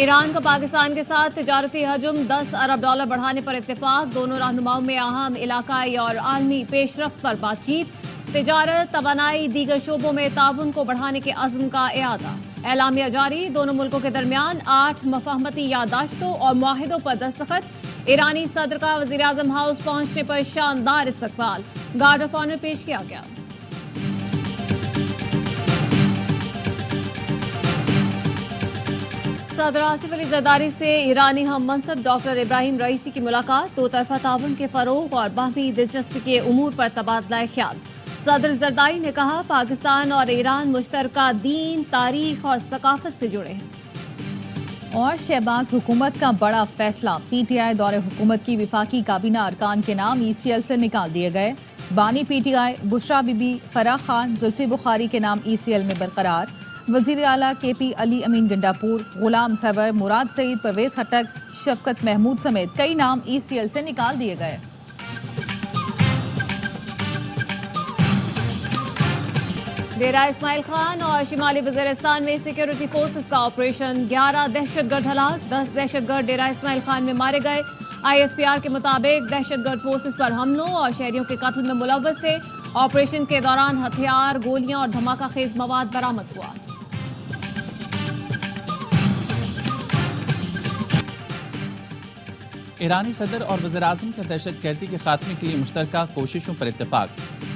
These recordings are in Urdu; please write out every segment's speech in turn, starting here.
ایران کا پاکستان کے ساتھ تجارتی حجم 10 ارب ڈالر بڑھانے پر اتفاق، دونوں رہنماؤں میں اہم علاقائی اور عالمی پیش رفت پر بات چیت، تجارت، توانائی، دیگر شعبوں میں تعاون کو بڑھانے کے عزم کا اعادہ، اعلامیہ جاری، دونوں ملکوں کے درمیان 8 مفاہمتی یادداشتوں اور معاہدوں پر دستخط، ایرانی صدر کا وزیراعظم ہاؤس پہنچنے پر شاندار استقبال، گارڈ آف آنر پیش کیا گیا۔ صدر آصف علی زرداری سے ایرانی ہم منصب ڈاکٹر ابراہیم رئیسی کی ملاقات، دو طرفہ تعاون کے فروغ اور باہمی دلچسپی کے امور پر تبادلہ خیال۔ صدر زرداری نے کہا پاکستان اور ایران مشترکہ دین، تاریخ اور ثقافت سے جڑے ہیں۔ اور شہباز حکومت کا بڑا فیصلہ، پی ٹی آئی دور حکومت کی وفاقی کابینہ ارکان کے نام ای سی ایل سے نکال دیے گئے، بانی P T I Bushra be be, Farah Khan, Zulfi Bukhari کے نام ای سی ایل میں برقرار، وزیر اعلیٰ کے پی علی امین گنڈاپور، غلام سرور، مراد سعید، پرویز خٹک، شفقت محمود سمیت کئی نام ای سی ایل سے نکال دیے گئے۔ ڈیرہ اسماعیل خان اور شمالی وزیرستان میں سیکیورٹی فورسز کا آپریشن، 11 دہشت گرد ہلاک، 10 دہشت گرد ڈیرہ اسماعیل خان میں مارے گئے۔ آئی ایس پی آر کے مطابق دہشت گرد فورسز پر حملوں اور شہریوں کے قتل میں ملوث تھے۔ آپریشن کے دوران ہتھیار، گولیاں اور دھماکہ خیز مواد برآمد ہوا۔ ایرانی صدر اور وزیراعظم کا دہشت گردی کے خاتمے کے لیے مشترکہ کوششوں پر اتفاق،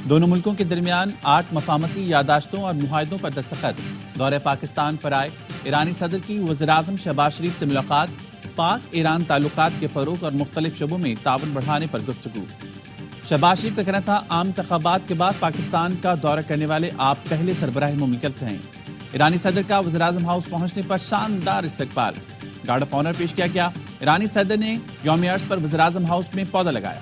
دونوں ملکوں کے درمیان 8 مفاہمتی یادداشتوں اور معاہدوں پر دستخط، دورہ پاکستان پر آئے ایرانی صدر کی وزیراعظم شہباز شریف سے ملاقات، پاک ایران تعلقات کے فروغ اور مختلف شعبوں میں تعاون بڑھانے پر گفتگو۔ شہباز شریف کا کہنا تھا عام انتخابات کے بعد پاکستان کا دورہ کرنے والے آپ پہلے سربراہ مملکت ہیں۔ ایرانی صدر کا وزیراعظم ہاؤس پہنچنے پر شاندار استقبال، گارڈ آف آنر پیش کیا گیا۔ ایرانی صدر نے یوم عرض پر وزیراعظم ہاؤس میں پودا لگایا۔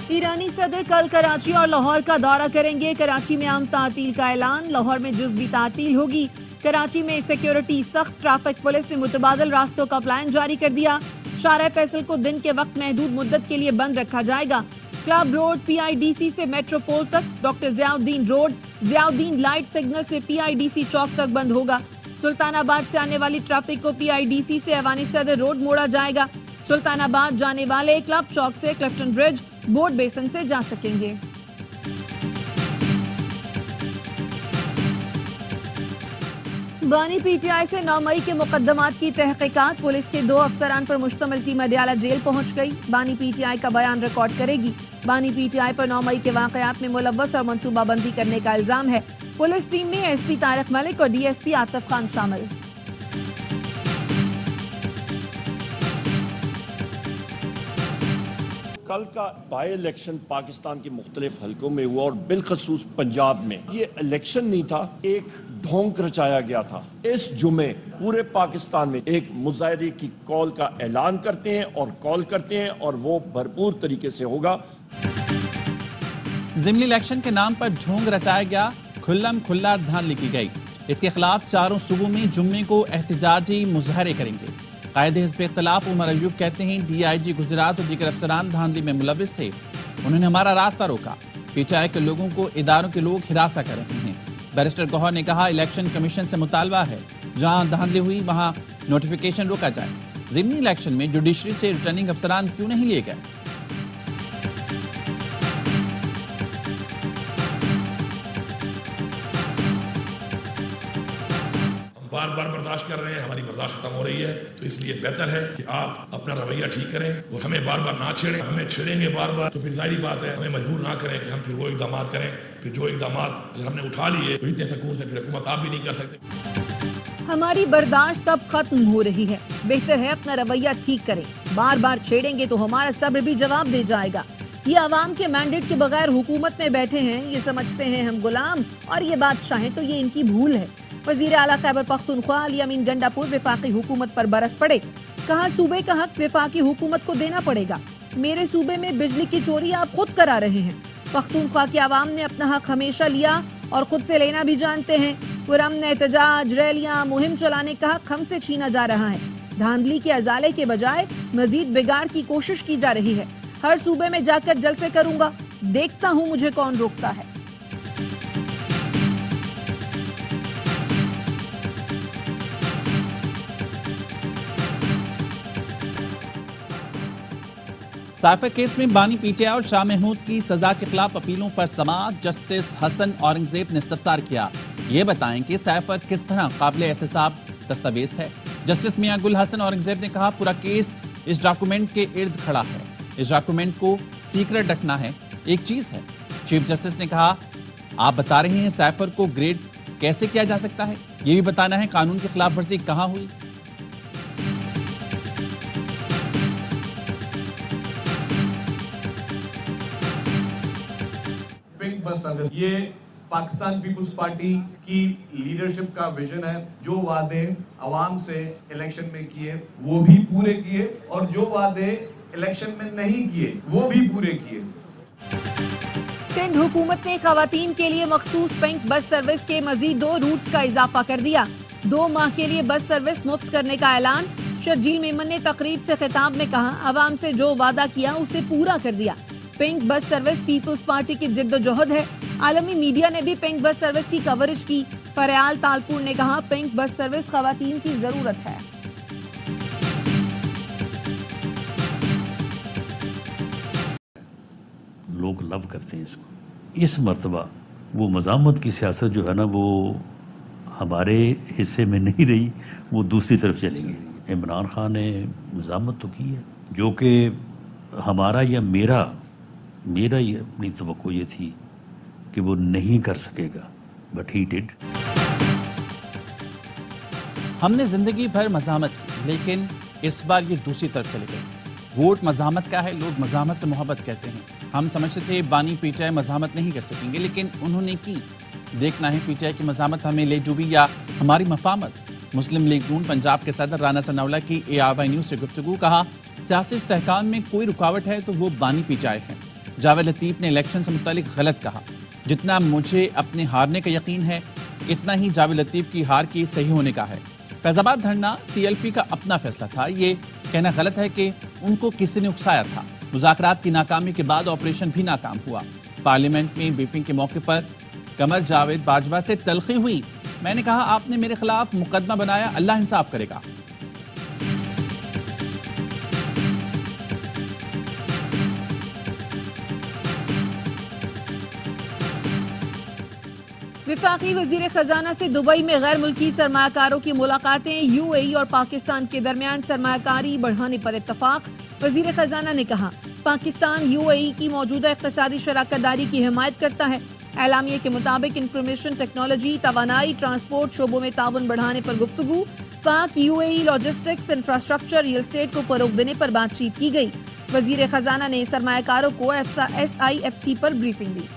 ایرانی صدر کل کراچی اور لاہور کا دورہ کریں گے۔ کراچی میں عام تعطیل کا اعلان، لاہور میں جزوی تعطیل ہوگی۔ کراچی میں سیکیورٹی سخت، ٹریفک پولیس نے متبادل راستوں کا پلان جاری کر دیا۔ شارع فیصل کو دن کے وقت محدود مدت کے لیے بند رکھا جائے گا۔ Club road P I D C سے میٹرو پول تک، ڈاکٹر ضیاء الدین روڈ، ضیاء الدین لائٹ سگنل سے پی آئی ڈی سی چوک تک بند ہوگا۔ سلطان آباد سے آنے والی ٹریفک کو پی آئی ڈی سی سے ایوانی صدر روڈ موڑا جائے گا۔ سلطان آباد جانے والے کلب چوک سے کلفٹن برج، بورڈ بیسن سے جا سکیں گے۔ بانی پی ٹی آئی سے 9 مئی کے مقدمات کی تحقیقات، پولیس کے 2 افسران پر مشتمل ٹیم اڈیالہ جیل پہنچ گئی۔ بانی پی ٹی آئی کا بیان ریکارڈ کرے گی۔ بانی پی ٹی آئی پر 9 مئی کے واقعات میں ملوث اور منصوبہ بندی کرنے کا الزام ہے۔ پولیس ٹیم میں ایس پی طارق ملک اور D S P Atif Khan شامل۔ کل کا بائی الیکشن پاکستان کے مختلف حلقوں میں ہوا اور بالخصوص پنجاب میں۔ یہ الیکشن نہیں تھا، ایک ڈھونگ رچایا گیا تھا۔ اس جمعے پورے پاکستان میں ایک مظاہرے کی کال کا اعلان کرتے ہیں اور وہ بھرپور طریقے سے ہوگا۔ ضمنی الیکشن کے نام پر ڈھونگ رچایا گیا، کھلم کھلا دھاندلی کی گئی۔ اس کے خلاف چاروں صوبوں میں جمعے کو احتجاجی مظاہرے کریں گے۔ قائد حزب اختلاف عمر ایوب کہتے ہیں ڈی آئی جی گجرات اور دیگر افسران دھاندلی میں ملوث تھے، انہوں نے ہمارا راستہ روکا۔ پی ٹی آئی کے لوگوں کو اداروں کے لوگ ہراساں کر رہے ہیں۔ بیرسٹر گوہر نے کہا الیکشن کمیشن سے مطالبہ ہے جہاں دھاندلی ہوئی وہاں نوٹیفیکیشن روکا جائے۔ ضمنی الیکشن میں جوڈیشری سے ریٹرننگ افسران کیوں نہیں لیے گئے؟ بار بار برداشت کر رہے ہیں، ہماری برداشت ختم ہو رہی ہے، تو اس لیے بہتر ہے کہ آپ اپنا رویہ ٹھیک کریں اور ہمیں بار بار نہ چھیڑیں۔ ہمیں چھیڑیں گے بار بار تو پھر ظاہری بات ہے ہمیں مجبور نہ کریں کہ ہم پھر وہ اقدامات کریں، پھر جو اقدامات اگر ہم نے اٹھا لیے تو اتنے سکون سے پھر حکومت آپ بھی نہیں کر سکتے۔ ہماری برداشت اب ختم ہو رہی ہے، بہتر ہے اپنا رویہ ٹھیک کریں۔ بار بار چھیڑیں گے تو ہمارا صبر بھی جواب دے جائے گا۔ یہ عوام کے مینڈیٹ کے بغیر حکومت میں بیٹھے ہیں، یہ سمجھتے ہیں ہم غلام اور یہ بادشاہ ہیں، تو یہ ان کی بھول ہے۔ وزیر اعلیٰ خیبر پختونخوا علی امین گنڈاپور وفاقی حکومت پر برس پڑے، کہا صوبے کا حق وفاقی حکومت کو دینا پڑے گا۔ میرے صوبے میں بجلی کی چوری آپ خود کرا رہے ہیں۔ پختونخوا کے عوام نے اپنا حق ہمیشہ لیا اور خود سے لینا بھی جانتے ہیں۔ پرامن احتجاج، ریلیاں، مہم چلانے کا حق ہم سے چھینا جا رہا ہے۔ دھاندلی کے ازالے کے بجائے مزید بگاڑ کی کوشش کی جا رہی ہے۔ ہر صوبے میں جا کر جلسے کروں گا، دیکھتا ہوں مجھے کون روکتا ہے۔ سائفر کیس میں بانی پی ٹی آئی اور شاہ محمود کی سزا کے خلاف اپیلوں پر سماعت، جسٹس حسن اورنگزیب نے استفسار کیا۔ یہ بتائیں کہ سائفر کس طرح قابل احتساب دستاویز ہے۔ جسٹس میاں گل حسن اورنگزیب نے کہا پورا کیس اس ڈاکومنٹ کے ارد کھڑا ہے، اس ڈاکومنٹ کو سیکرٹ رکھنا ہے ایک چیز ہے۔ چیف جسٹس نے کہا آپ بتا رہے ہیں سائفر کو گریڈ کیسے کیا جا سکتا ہے، یہ بھی بتانا ہے قانون کی خلاف ورزی کہاں ہوئی۔ بس سروس یہ پاکستان پیپلز پارٹی کی لیڈرشپ کا ویژن ہے۔ جو وعدے عوام سے الیکشن میں کیے وہ بھی پورے کیے، اور جو وعدے الیکشن میں نہیں کیے وہ بھی پورے کیے۔ سندھ حکومت نے خواتین کے لیے مخصوص پنک بس سروس کے مزید 2 روٹس کا اضافہ کر دیا۔ 2 ماہ کے لیے بس سروس مفت کرنے کا اعلان۔ شرجیل میمن نے تقریب سے خطاب میں کہا عوام سے جو وعدہ کیا اسے پورا کر دیا۔ Pink bus service Peoples party کی جد و جہد ہے۔ عالمی میڈیا نے بھی پنک بس سروس کی کوریج کی۔ فریال تالپور نے کہا پنک بس سروس خواتین کی ضرورت ہے۔ لوگ لو کرتے ہیں اس کو۔ اس مرتبہ وہ مزاحمت کی سیاست جو ہے نا وہ ہمارے حصے میں نہیں رہی، وہ دوسری طرف چلی گئی۔ عمران خان نے مزاحمت تو کی ہے، جو کہ ہمارا یا میرا یہ اپنی توقع یہ تھی کہ وہ نہیں کر سکے گا، بٹ ہی ڈڈ۔ ہم نے زندگی بھر مزاحمت کی، لیکن اس بار یہ دوسری طرف چلے گئے۔ ووٹ مزاحمت کا ہے، لوگ مزاحمت سے محبت کہتے ہیں۔ ہم سمجھتے تھے بانی پی ٹی آئی مزاحمت نہیں کر سکیں گے، لیکن انہوں نے کی۔ دیکھنا ہے پی ٹی آئی کی مزاحمت ہمیں لے ڈوبی یا ہماری مفاہمت۔ مسلم لیگ نون پنجاب کے صدر رانا ثناءاللہ کی ARY نیوز سے گفتگو، کہا سیاسی استحکام میں کوئی رکاوٹ ہے تو وہ بانی پی ٹی آئی ہے۔ جاوید لطیف نے الیکشن سے متعلق غلط کہا، جتنا مجھے اپنے ہارنے کا یقین ہے اتنا ہی جاوید لطیف کی ہار کی صحیح ہونے کا ہے۔ فیض آباد دھرنا TLP کا اپنا فیصلہ تھا، یہ کہنا غلط ہے کہ ان کو کسی نے اکسایا تھا۔ مذاکرات کی ناکامی کے بعد آپریشن بھی ناکام ہوا۔ پارلیمنٹ میں بریفنگ کے موقع پر قمر جاوید باجوہ سے تلخی ہوئی، میں نے کہا آپ نے میرے خلاف مقدمہ بنایا، اللہ انصاف کرے گا۔ وفاقی وزیر خزانہ سے دبئی میں غیر ملکی سرمایہ کاروں کی ملاقاتیں، UAE اور پاکستان کے درمیان سرمایہ کاری بڑھانے پر اتفاق۔ وزیر خزانہ نے کہا پاکستان UAE کی موجودہ اقتصادی شراکت داری کی حمایت کرتا ہے۔ اعلامیے کے مطابق انفارمیشن ٹیکنالوجی، توانائی، ٹرانسپورٹ شعبوں میں تعاون بڑھانے پر گفتگو۔ پاک UAE logistics, infrastructure, real estate کو فروغ دینے پر بات چیت کی گئی۔ وزیر خزانہ نے سرمایہ کاروں کو SIFC پر بریفنگ دی۔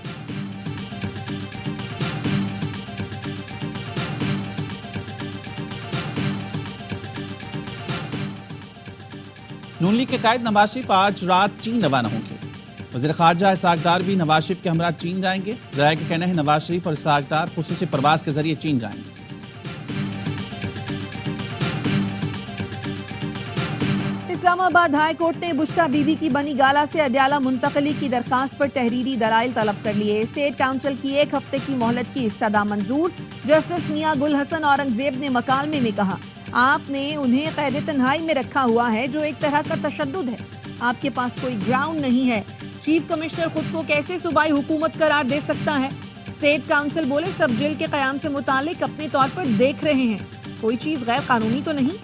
نون لیگ کے قائد نواز شریف آج رات چین روانہ ہوں گے۔ وزیر خارجہ اسحاق ڈار بھی نواز شریف کے ہمراہ چین جائیں گے۔ ذرائع کا کہنا ہے نواز شریف اور اسحاق ڈار خصوصی پرواز کے ذریعے چین جائیں گے۔ اسلام آباد ہائی کورٹ نے بشرا بی بی کی بنی گالہ سے اڈیالہ منتقلی کی درخواست پر تحریری دلائل طلب کر لیے۔ اسٹیٹ کونسل کی 1 ہفتے کی مہلت کی استدعا منظور۔ جسٹس میاں گل حسن اورنگزیب نے مکالمے میں کہا آپ نے انہیں قید تنہائی میں رکھا ہوا ہے جو ایک طرح کا تشدد ہے، آپ کے پاس کوئی گراؤنڈ نہیں ہے۔ چیف کمشنر خود کو کیسے صوبائی حکومت قرار دے سکتا ہے؟ اسٹیٹ کونسل بولے سب جیل کے قیام سے متعلق اپنے طور پر دیکھ رہے ہیں، کوئی چیز غیر قانونی تو نہیں۔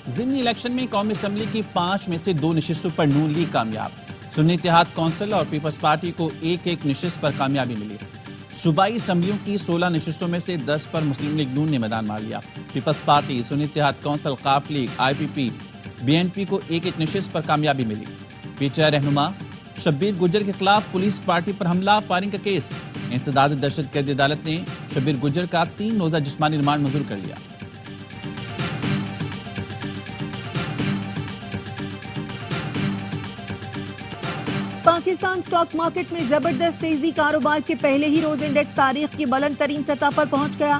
ضمنی الیکشن میں قومی اسمبلی کی 5 میں سے 2 نشستوں پر نون لیگ کامیاب۔ سنی اتحاد کونسل اور پیپلز پارٹی کو 1-1 نشست پر کامیابی ملی۔ صوبائی اسمبلیوں کی 16 نشستوں میں سے 10 پر مسلم لیگ نون نے میدان مار لیا۔ پیپلز پارٹی، سنی اتحاد کونسل، قاف لیگ، IPP، BNP کو 1-1 نشست پر کامیابی ملی۔ PTI رہنما شبیر گجر کے خلاف پولیس پارٹی پر حملہ فائرنگ کا کیس، انسداد دہشت گردی عدالت نے شبیر گجر کا 3 روزہ جسمانی ریمانڈ منظور کر لیا۔ پاکستان سٹاک مارکیٹ میں زبردست تیزی، کاروبار کے پہلے ہی روز انڈیکس تاریخ کی بلند ترین سطح پر پہنچ گیا۔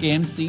KMC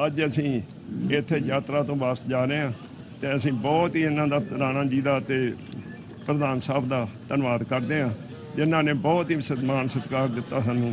ਅੱਜ ਅਸੀਂ ਇੱਥੇ ਯਾਤਰਾ ਤੋਂ ਵਾਪਸ ਜਾ ਰਹੇ ਹਾਂ ਤੇ ਅਸੀਂ ਬਹੁਤ ਹੀ ਇਹਨਾਂ ਦਾ ਰਾਣਾ ਜੀ ਦਾ ਤੇ ਪ੍ਰਧਾਨ ਸਾਹਿਬ ਦਾ ਧੰਨਵਾਦ ਕਰਦੇ ਹਾਂ ਜਿਨ੍ਹਾਂ ਨੇ ਬਹੁਤ ਹੀ ਸਨਮਾਨ ਸਤਿਕਾਰ ਦਿੱਤਾ ਸਾਨੂੰ।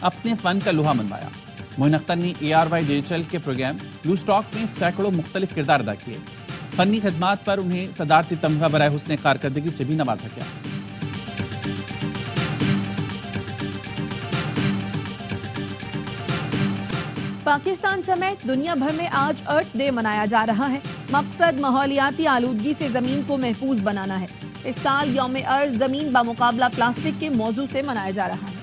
اپنے فن کا لوہا منوایا۔ معین اختر نے ARY ڈیجیٹل کے پروگرام لوز ٹاک میں سینکڑوں مختلف کردار ادا کیے۔ فنی خدمات پر انہیں صدارتی تمغہ برائے حسن کارکردگی سے بھی نوازا گیا۔ پاکستان سمیت دنیا بھر میں آج ارتھ ڈے منایا جا رہا ہے۔ مقصد ماحولیاتی آلودگی سے زمین کو محفوظ بنانا ہے۔ اس سال یوم ارض زمین بمقابلہ پلاسٹک کے موضوع سے منایا جا رہا ہے۔